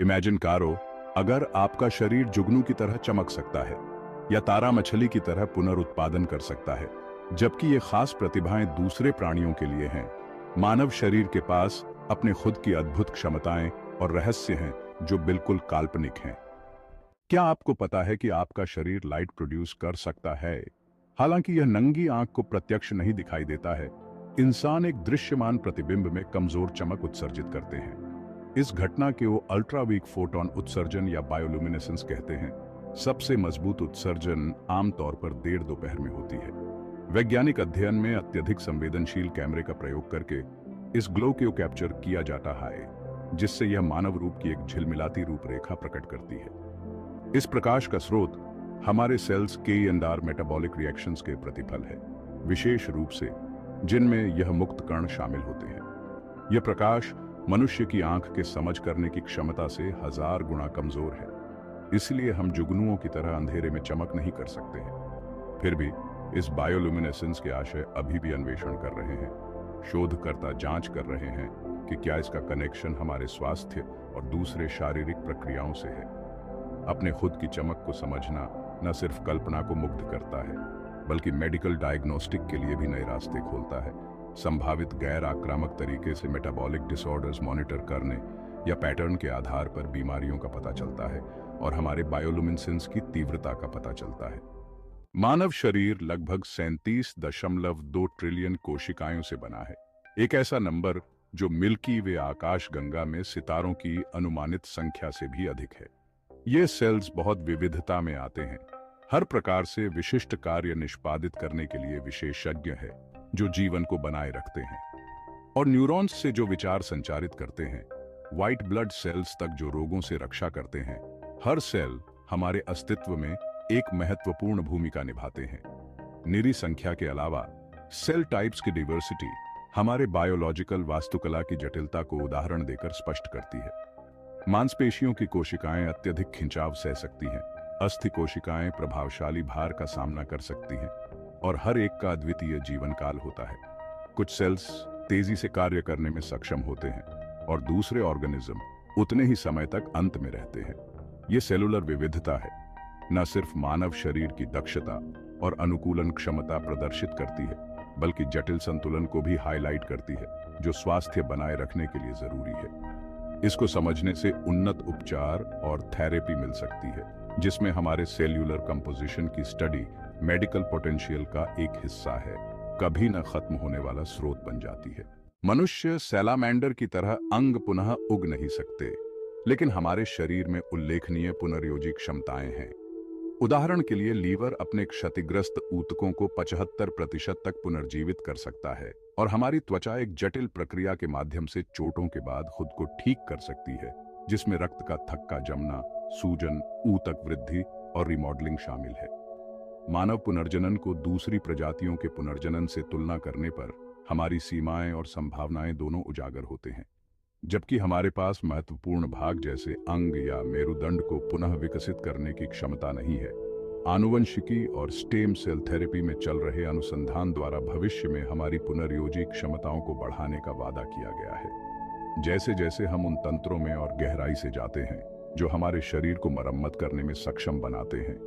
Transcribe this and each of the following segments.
Imagine करो, अगर आपका शरीर जुगनू की तरह चमक सकता है या तारा मछली की तरह पुनरुत्पादन कर सकता है, जबकि ये खास प्रतिभाएं दूसरे प्राणियों के लिए हैं। मानव शरीर के पास अपने खुद की अद्भुत क्षमताएं और रहस्य हैं जो बिल्कुल काल्पनिक हैं। क्या आपको पता है कि आपका शरीर लाइट प्रोड्यूस कर सकता है? हालांकि यह नंगी आंख को प्रत्यक्ष नहीं दिखाई देता है, इंसान एक दृश्यमान प्रतिबिंब में कमजोर चमक उत्सर्जित करते हैं। इस घटना के वो अल्ट्रा वीक फोटोन उत्सर्जन या बायोल्यूमिनेसेंस कहते हैं। सबसे मजबूत उत्सर्जन आमतौर पर देर दोपहर में होती है। वैज्ञानिक अध्ययन में अत्यधिक संवेदनशील कैमरे का प्रयोग करके इस ग्लो को कैप्चर किया जाता है, जिससे यह मानव रूप की एक झिलमिलाती रूपरेखा प्रकट करती है। इस प्रकाश का स्रोत हमारे सेल्स के अंदर मेटाबॉलिक रिएक्शंस के प्रतिफल है, विशेष रूप से जिनमें यह मुक्त कण शामिल होते हैं। यह प्रकाश मनुष्य की आंख के समझ करने की क्षमता से 1000 गुना कमजोर है, इसलिए हम जुगनुओं की तरह अंधेरे में चमक नहीं कर सकते हैं। फिर भी इस बायोल्यूमिनेसेंस के आशय अभी भी अन्वेषण कर रहे हैं। शोधकर्ता जांच कर रहे हैं कि क्या इसका कनेक्शन हमारे स्वास्थ्य और दूसरे शारीरिक प्रक्रियाओं से है। अपने खुद की चमक को समझना न सिर्फ कल्पना को मुग्ध करता है, बल्कि मेडिकल डायग्नोस्टिक के लिए भी नए रास्ते खोलता है। संभावित गैर आक्रामक तरीके से मेटाबॉलिक डिसऑर्डर्स मॉनिटर करने या पैटर्न के आधार पर बीमारियों का पता चलता है और हमारे बायोल्यूमिनेसेंस की तीव्रता का पता चलता है। मानव शरीर लगभग 37.2 ट्रिलियन कोशिकाओं से बना है, एक ऐसा नंबर जो मिल्की वे आकाश गंगा में सितारों की अनुमानित संख्या से भी अधिक है। ये सेल्स बहुत विविधता में आते हैं, हर प्रकार से विशिष्ट कार्य निष्पादित करने के लिए विशेषज्ञ है, जो जीवन को बनाए रखते हैं। और न्यूरॉन्स से जो विचार संचारित करते हैं, व्हाइट ब्लड सेल्स तक जो रोगों से रक्षा करते हैं, हर सेल हमारे अस्तित्व में एक महत्वपूर्ण भूमिका निभाते हैं। निरी संख्या के अलावा सेल टाइप्स की डाइवर्सिटी हमारे बायोलॉजिकल वास्तुकला की जटिलता को उदाहरण देकर स्पष्ट करती है। मांसपेशियों की कोशिकाएं अत्यधिक खिंचाव सह सकती हैं, अस्थि कोशिकाएं प्रभावशाली भार का सामना कर सकती हैं और हर एक का अद्वितीय जीवन काल होता है। कुछ सेल्स तेजी से कार्य करने में सक्षम होते हैं और दूसरे ऑर्गेनिज्म उतने ही समय तक अंत में रहते हैं। ये सेलुलर विविधता है न सिर्फ मानव शरीर की दक्षता और अनुकूलन क्षमता प्रदर्शित करती है, बल्कि जटिल संतुलन को भी हाईलाइट करती है, जो स्वास्थ्य बनाए रखने के लिए जरूरी है। इसको समझने से उन्नत उपचार और थेरेपी मिल सकती है, जिसमें हमारे सेल्यूलर कंपोजिशन की स्टडी मेडिकल पोटेंशियल का एक हिस्सा है, कभी न खत्म होने वाला स्रोत बन जाती है। मनुष्य सैलामेंडर की तरह अंग पुनः उग नहीं सकते, लेकिन हमारे शरीर में उल्लेखनीय पुनर्योजी क्षमताएं हैं। उदाहरण के लिए लीवर अपने क्षतिग्रस्त ऊतकों को 75% तक पुनर्जीवित कर सकता है और हमारी त्वचा एक जटिल प्रक्रिया के माध्यम से चोटों के बाद खुद को ठीक कर सकती है, जिसमें रक्त का थक्का जमना, सूजन, ऊतक वृद्धि और रिमॉडलिंग शामिल है। मानव पुनर्जनन को दूसरी प्रजातियों के पुनर्जनन से तुलना करने पर हमारी सीमाएं और संभावनाएं दोनों उजागर होते हैं। जबकि हमारे पास महत्वपूर्ण भाग जैसे अंग या मेरुदंड को पुनः विकसित करने की क्षमता नहीं है। आनुवंशिकी और स्टेम सेल थेरेपी में चल रहे अनुसंधान द्वारा भविष्य में हमारी पुनर्योजी क्षमताओं को बढ़ाने का वादा किया गया है। जैसे जैसे हम उन तंत्रों में और गहराई से जाते हैं जो हमारे शरीर को मरम्मत करने में सक्षम बनाते हैं,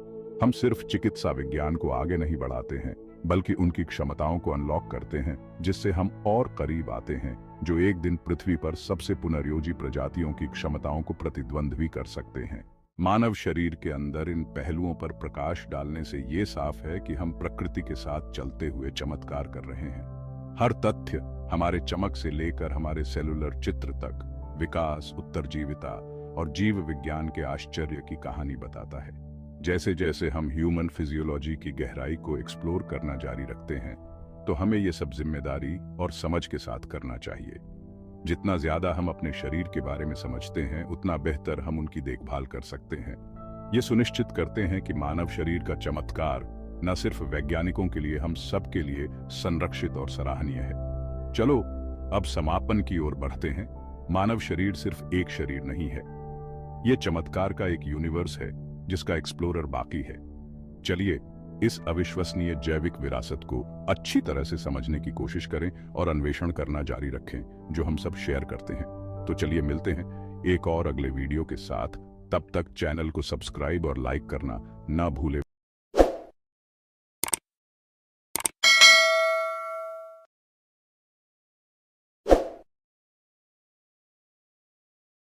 हम सिर्फ चिकित्सा विज्ञान को आगे नहीं बढ़ाते हैं, बल्कि उनकी क्षमताओं को अनलॉक करते हैं, जिससे हम और करीब आते हैं, जो एक दिन पृथ्वी पर सबसे पुनर्योजी प्रजातियों की क्षमताओं को प्रतिद्वंद भी कर सकते हैं। मानव शरीर के अंदर इन पहलुओं पर प्रकाश डालने से ये साफ है कि हम प्रकृति के साथ चलते हुए चमत्कार कर रहे हैं। हर तथ्य हमारे चमक से लेकर हमारे सेलुलर चित्र तक विकास, उत्तरजीविता और जीव विज्ञान के आश्चर्य की कहानी बताता है। जैसे जैसे हम ह्यूमन फिजियोलॉजी की गहराई को एक्सप्लोर करना जारी रखते हैं, तो हमें ये सब जिम्मेदारी और समझ के साथ करना चाहिए। जितना ज्यादा हम अपने शरीर के बारे में समझते हैं, उतना बेहतर हम उनकी देखभाल कर सकते हैं। ये सुनिश्चित करते हैं कि मानव शरीर का चमत्कार न सिर्फ वैज्ञानिकों के लिए, हम सब के लिए संरक्षित और सराहनीय है। चलो अब समापन की ओर बढ़ते हैं। मानव शरीर सिर्फ एक शरीर नहीं है, ये चमत्कार का एक यूनिवर्स है जिसका एक्सप्लोरर बाकी है। चलिए इस अविश्वसनीय जैविक विरासत को अच्छी तरह से समझने की कोशिश करें और अन्वेषण करना जारी रखें, जो हम सब शेयर करते हैं। तो चलिए मिलते हैं एक और अगले वीडियो के साथ। तब तक चैनल को सब्सक्राइब और लाइक करना ना भूले।